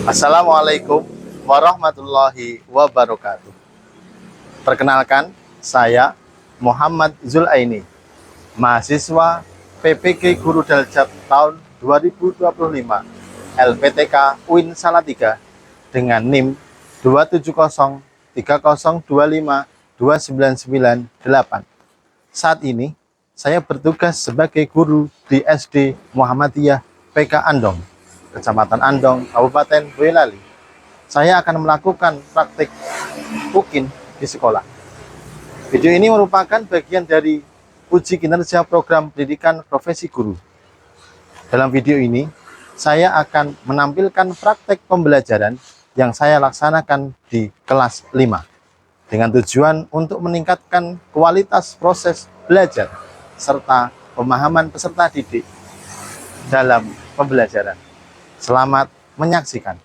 Assalamualaikum warahmatullahi wabarakatuh. Perkenalkan, saya Muhammad Zulaini, mahasiswa PPG Guru Daljat tahun 2025 LPTK UIN Salatiga dengan NIM 27030252998. Saat ini saya bertugas sebagai guru di SD Muhammadiyah PK Andong, Kecamatan Andong, Kabupaten Boyolali. Saya akan melakukan praktik UKIN di sekolah. Video ini merupakan bagian dari uji kinerja program pendidikan profesi guru. Dalam video ini, saya akan menampilkan praktek pembelajaran yang saya laksanakan di kelas 5 dengan tujuan untuk meningkatkan kualitas proses belajar serta pemahaman peserta didik dalam pembelajaran. Selamat menyaksikan.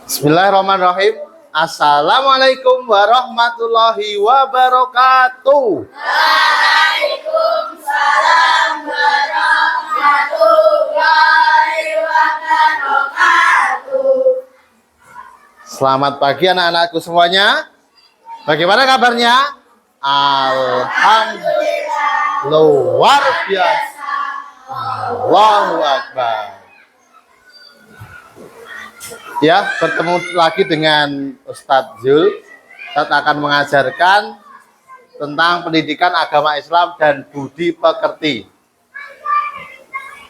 Bismillahirrahmanirrahim. Assalamualaikum warahmatullahi wabarakatuh. Waalaikumsalam warahmatullahi wabarakatuh. Selamat pagi anak-anakku semuanya. Bagaimana kabarnya? Alhamdulillah. Luar biasa. Allahu Akbar. Ya, bertemu lagi dengan Ustadz Zul. Ustadz akan mengajarkan tentang pendidikan agama Islam dan budi pekerti.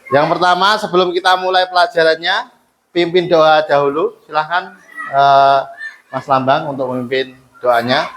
Yang pertama, sebelum kita mulai pelajarannya, pimpin doa dahulu. Silahkan Mas Lambang untuk memimpin doanya.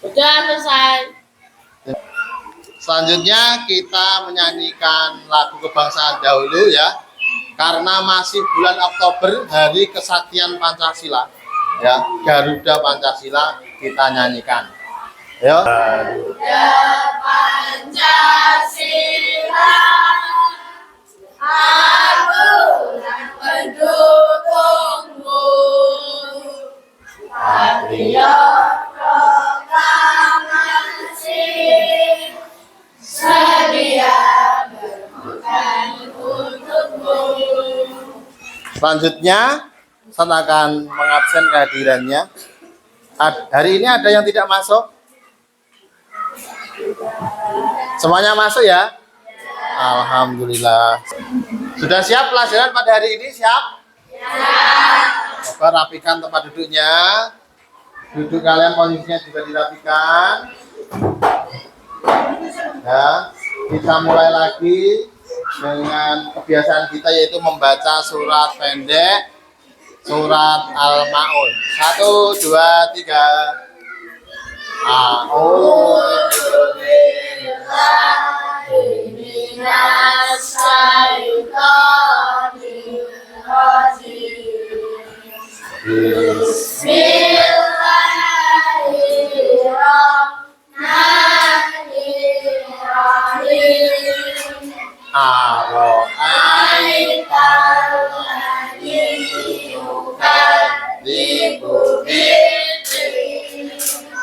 Sudah selesai. Selanjutnya kita menyanyikan lagu kebangsaan dahulu ya, karena masih bulan Oktober, hari kesaktian Pancasila ya, Garuda Pancasila kita nyanyikan. Ayo. Garuda Pancasila, aku dan pendukungmu, patriot proklamasi, sedia berkorban untukmu. Selanjutnya saya akan mengabsen kehadirannya. Hari ini ada yang tidak masuk? Semuanya masuk ya? Alhamdulillah. Sudah siap pelajaran pada hari ini? Siap? Coba rapikan tempat duduknya. Duduk kalian posisinya juga dirapikan. Ya, kita mulai lagi dengan kebiasaan kita, yaitu membaca surat pendek, surat Al-Ma'un. 1, 2, 3.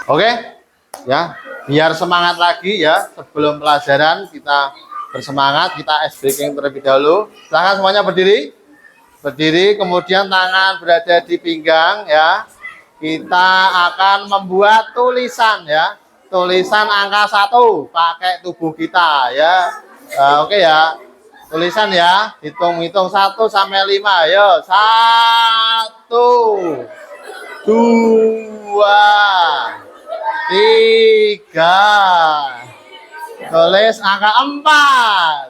Oke, ya, biar semangat lagi ya, sebelum pelajaran kita bersemangat, kita ice breaking terlebih dahulu. Silahkan semuanya berdiri. Berdiri, kemudian tangan berada di pinggang ya. Kita akan membuat tulisan ya. Tulisan angka 1 pakai tubuh kita ya. Oke ya. Tulisan ya. Hitung-hitung 1 sampai 5. Ayo. 1 2 3. Tulis angka 4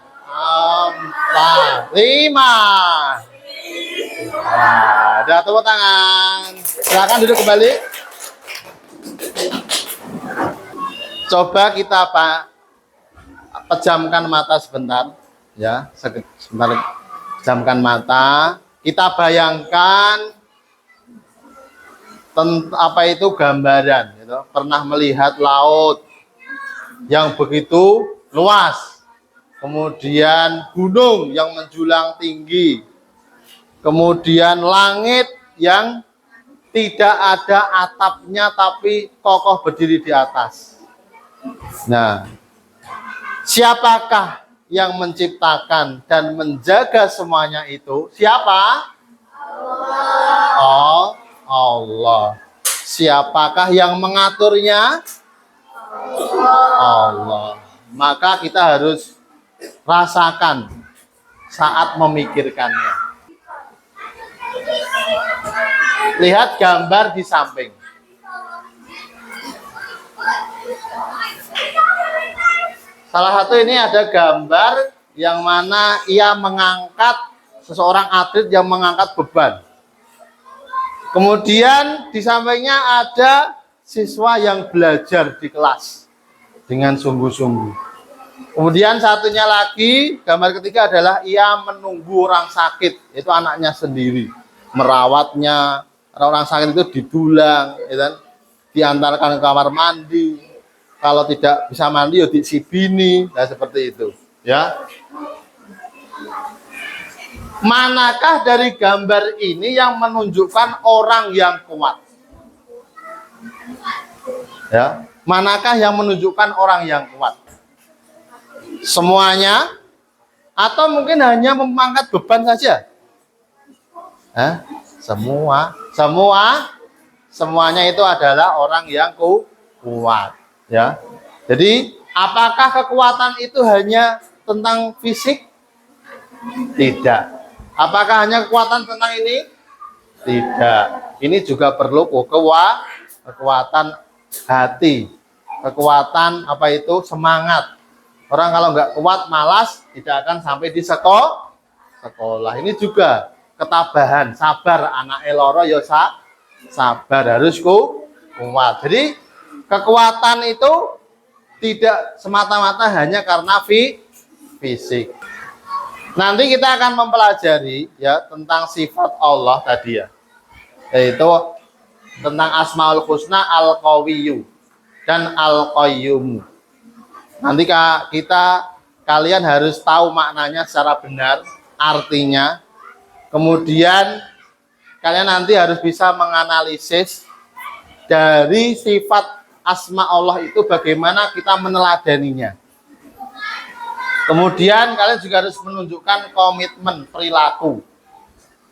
5. Nah, udah tepuk tangan. Silakan duduk kembali. Coba kita pejamkan mata sebentar, ya. Sebentar, pejamkan mata. Kita bayangkan apa itu gambaran, gitu. Pernah melihat laut yang begitu luas, kemudian gunung yang menjulang tinggi, kemudian langit yang tidak ada atapnya tapi kokoh berdiri di atas. Nah, siapakah yang menciptakan dan menjaga semuanya itu? Siapa? Oh, Allah. Siapakah yang mengaturnya? Allah. Maka kita harus rasakan saat memikirkannya. Lihat gambar di samping. Salah satu ini ada gambar yang mana ia mengangkat seseorang atlet yang mengangkat beban. Kemudian di sampingnya ada siswa yang belajar di kelas dengan sungguh-sungguh. Kemudian satunya lagi, gambar ketiga adalah ia menunggu orang sakit, itu anaknya sendiri, merawatnya. Orang sakit itu didulang, ya kan? Diantarkan ke kamar mandi. Kalau tidak bisa mandi, ya disibini, nah seperti itu. Ya. Manakah dari gambar ini yang menunjukkan orang yang kuat? Ya, manakah yang menunjukkan orang yang kuat? Semuanya? Atau mungkin hanya mengangkat beban saja? Semuanya itu adalah orang yang kuat. Ya, jadi apakah kekuatan itu hanya tentang fisik? Tidak. Apakah hanya kekuatan tentang ini? Tidak. Ini juga perlu kekuatan hati, kekuatan apa itu semangat. Orang kalau nggak kuat, malas, tidak akan sampai di sekolah. Ini juga ketabahan, sabar. Anak eloro ya sabar, harus kuat. Jadi kekuatan itu tidak semata-mata hanya karena fisik. Nanti kita akan mempelajari ya tentang sifat Allah tadi ya, yaitu tentang Asmaul Husna, Al-Qawiyyu dan Al-Qayyum. Nanti kalian harus tahu maknanya secara benar, artinya. Kemudian kalian nanti harus bisa menganalisis dari sifat asma Allah itu bagaimana kita meneladaninya. Kemudian kalian juga harus menunjukkan komitmen perilaku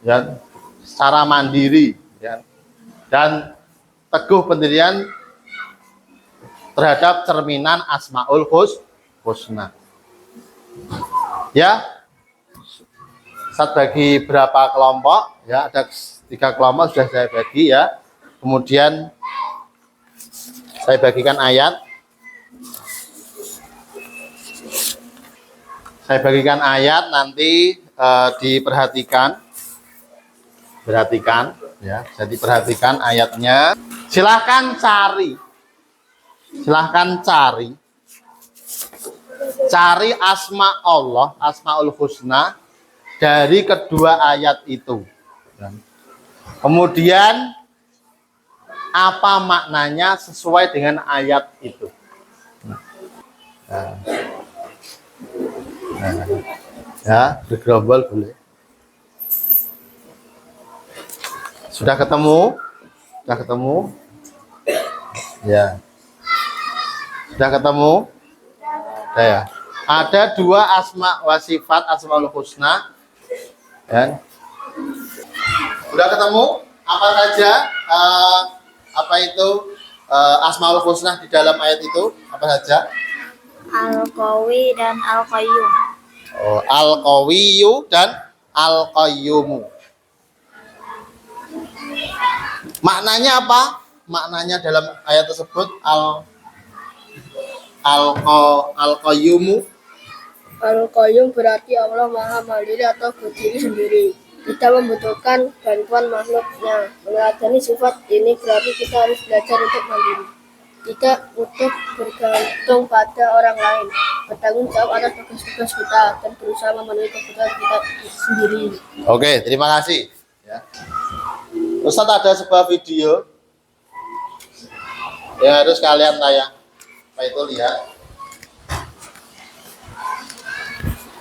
ya, secara mandiri ya, dan teguh pendirian terhadap cerminan Asmaul Husna. Ya, saya bagi berapa kelompok? Ya, ada 3 kelompok sudah saya bagi ya. Kemudian saya bagikan ayat. Saya bagikan ayat, nanti diperhatikan. Perhatikan ya, jadi perhatikan ayatnya. Silahkan cari. Cari asma Allah, Asmaul Husna dari kedua ayat itu. Kemudian apa maknanya sesuai dengan ayat itu. Ya, bergerombol boleh. Sudah ketemu? Ya. Sudah ketemu? Sudah ya. Ada dua asma wa sifat asmaul husna. Ya. Sudah ketemu apa saja apa itu asmaul husna di dalam ayat itu? Apa saja? Al-Qawi dan Al-Qayyum. Oh, Al-Qawiyyu dan Al-Qayyumu. Maknanya apa? Maknanya dalam ayat tersebut Al-Qayyumu. Al-Qayyum berarti Allah Maha Mandiri atau berdiri sendiri. Tidak membutuhkan bantuan makhluknya. Meneladani sifat ini berarti kita harus belajar untuk mandiri. Tidak untuk bergantung pada orang lain. Bertanggung jawab atas tugas-tugas kita dan berusaha memenuhi kebutuhan kita sendiri. Oke, terima kasih. Ya. Ustadz ada sebuah video yang harus kalian tayang. Apa itu lihat?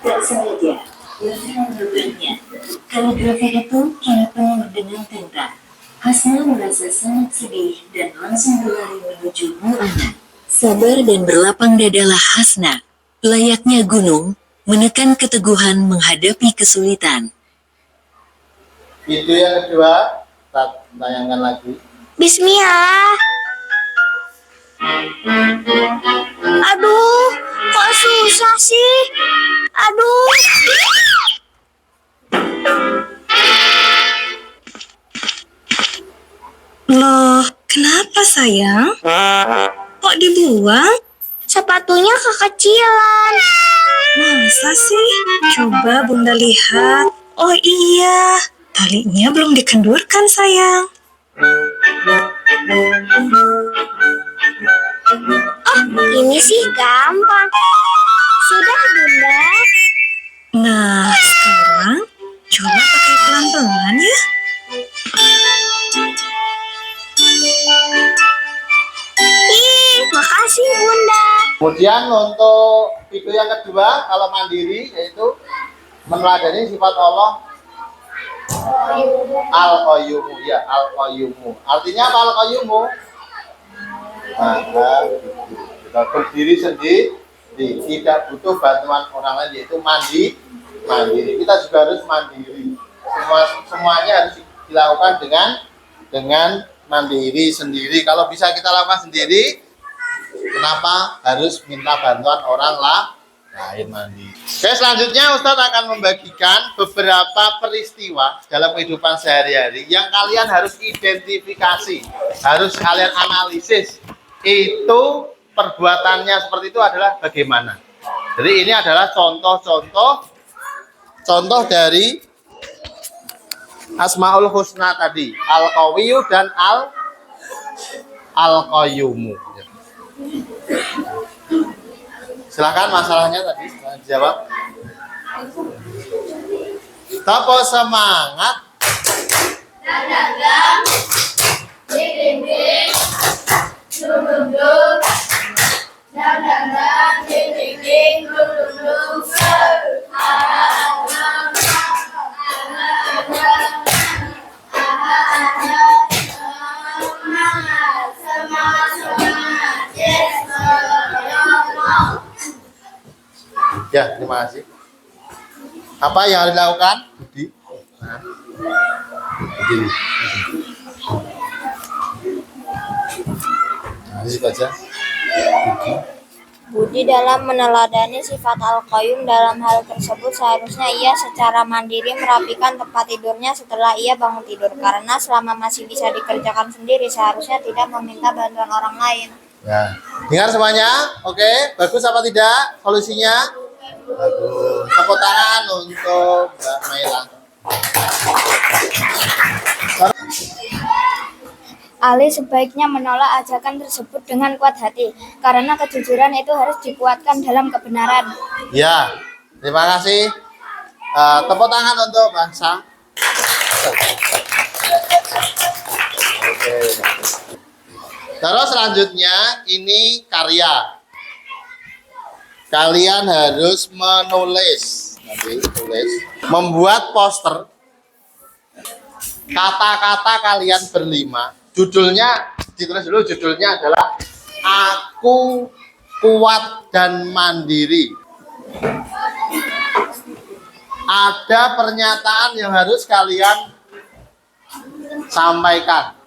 Tak sengaja, Yusra mendugaannya. Kalau grafik itu kini penuh dengan tinta. Hasna merasa sangat sedih dan langsung berlari menuju Mu'ana. Sabar dan berlapang dadalah Hasna. Layaknya gunung, menekan keteguhan menghadapi kesulitan. Video yang kedua, kita tayangkan lagi. Bismillah. Aduh, kok susah sih? Aduh. Loh, kenapa sayang? Kok dibuang? Sepatunya kekecilan. Masa sih? Coba Bunda lihat. Oh iya, talinya belum dikendurkan sayang. Oh, ini sih gampang. Sudah, Bunda. Nah, sekarang coba pakai pelan-pelan ya. Ih, makasih, Bunda. Kemudian untuk video yang kedua, kalau mandiri yaitu meneladani sifat Allah Al-Qayyumu, ya Al-Qayyumu. Artinya apa Al-Qayyumu? Maka kita berdiri sendiri, tidak butuh bantuan orang lain, yaitu mandiri. Kita juga harus mandiri. Semuanya harus dilakukan dengan mandiri sendiri. Kalau bisa kita lakukan sendiri, kenapa harus minta bantuan orang lain mandiri? Oke, selanjutnya Ustadz akan membagikan beberapa peristiwa dalam kehidupan sehari-hari yang kalian harus identifikasi, harus kalian analisis. Itu perbuatannya seperti itu adalah bagaimana. Jadi ini adalah contoh dari Asmaul Husna tadi, Al-Qawiyyu dan Al-Qayyumu. Silakan masalahnya tadi dijawab. Tapo semangat. Dagang, dinding, duduk, dagang, dinding, duduk, Ya, terima kasih. Apa yang harus dilakukan? Budi. Berdiri. Nah, di situ aja. Budi dalam meneladani sifat Al-Qayyum dalam hal tersebut seharusnya ia secara mandiri merapikan tempat tidurnya setelah ia bangun tidur. Karena selama masih bisa dikerjakan sendiri seharusnya tidak meminta bantuan orang lain. Ya. Dengar semuanya? Oke, bagus apa tidak solusinya? Bagus. Tepuk tangan untuk Mbak Maila. Ali sebaiknya menolak ajakan tersebut dengan kuat hati, karena kejujuran itu harus dikuatkan dalam kebenaran. Ya, terima kasih. Tepuk tangan untuk bangsa. Oke. Terus selanjutnya ini karya. Kalian harus menulis, nanti tulis, membuat poster. Kata-kata kalian berlima. Judulnya ditulis dulu. Judulnya adalah Aku Kuat dan Mandiri. Ada pernyataan yang harus kalian sampaikan.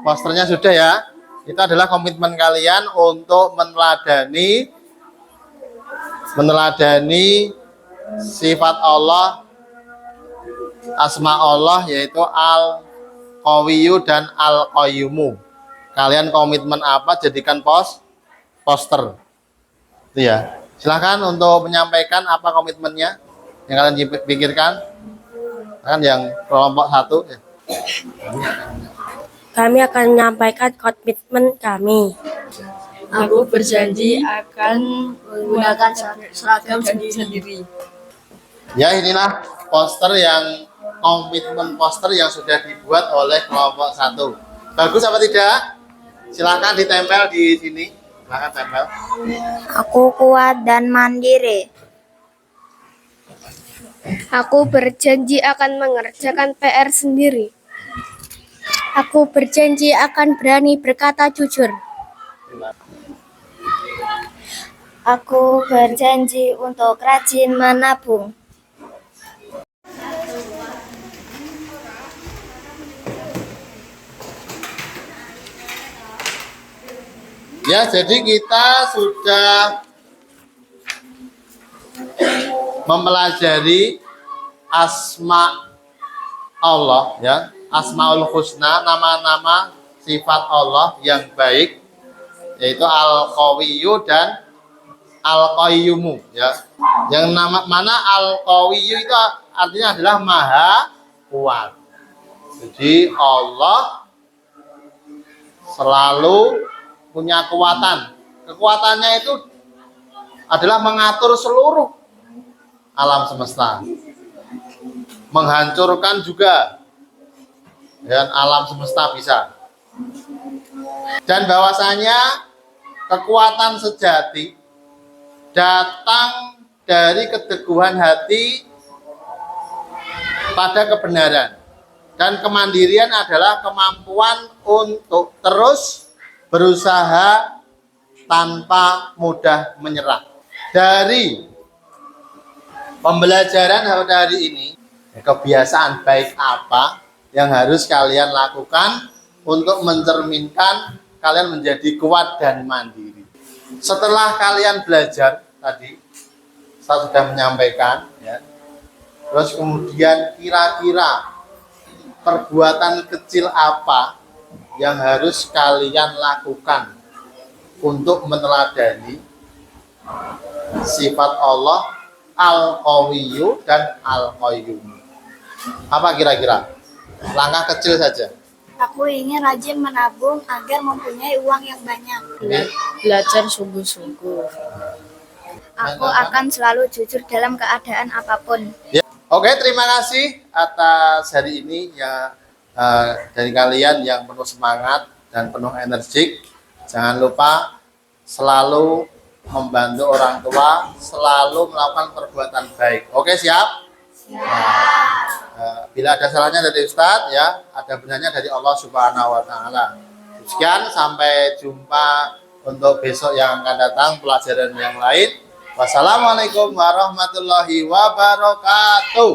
Posternya sudah ya. Itu adalah komitmen kalian untuk meneladani sifat Allah, asma Allah, yaitu Al-Qawiyyu dan Al-Qayyumu. Kalian komitmen apa, jadikan poster. Itu ya. Silahkan untuk menyampaikan apa komitmennya yang kalian pikirkan. Kan yang kelompok 1 ya. Kami akan menyampaikan komitmen kami. Aku berjanji akan menggunakan seragam sendiri-sendiri. Ya, inilah komitmen poster yang sudah dibuat oleh kelompok 1. Bagus apa tidak? Silakan ditempel di sini. Silakan tempel. Aku kuat dan mandiri. Aku berjanji akan mengerjakan PR sendiri. Aku berjanji akan berani berkata jujur. Aku berjanji untuk rajin menabung. Ya, jadi kita sudah mempelajari asma Allah ya, Asmaul Husna, nama-nama sifat Allah yang baik, yaitu Al-Qawiyyu dan Al-Qayyumu ya. Yang mana Al-Qawiyyu itu artinya adalah maha kuat. Jadi Allah selalu punya kekuatan. Kekuatannya itu adalah mengatur seluruh alam semesta, menghancurkan juga, dan alam semesta bisa. Dan bahwasanya kekuatan sejati datang dari keteguhan hati pada kebenaran, dan kemandirian adalah kemampuan untuk terus berusaha tanpa mudah menyerah. Dari pembelajaran hari ini, kebiasaan baik apa yang harus kalian lakukan untuk mencerminkan kalian menjadi kuat dan mandiri. Setelah kalian belajar tadi, saya sudah menyampaikan ya. Terus kemudian kira-kira perbuatan kecil apa yang harus kalian lakukan untuk meneladani sifat Allah Al-Qawiyyu dan Al-Qayyum. Apa kira-kira? Langkah kecil saja. Aku ingin rajin menabung agar mempunyai uang yang banyak. Belajar sungguh-sungguh. Aku akan selalu jujur dalam keadaan apapun. Ya. Oke, terima kasih atas hari ini ya. Dari kalian yang penuh semangat dan penuh energik. Jangan lupa selalu membantu orang tua, selalu melakukan perbuatan baik. Oke, siap? Bila ada salahnya dari Ustadz ya, ada benarnya dari Allah Subhanahu wa Ta'ala. Sekian, sampai jumpa untuk besok yang akan datang pelajaran yang lain. Wassalamualaikum warahmatullahi wabarakatuh.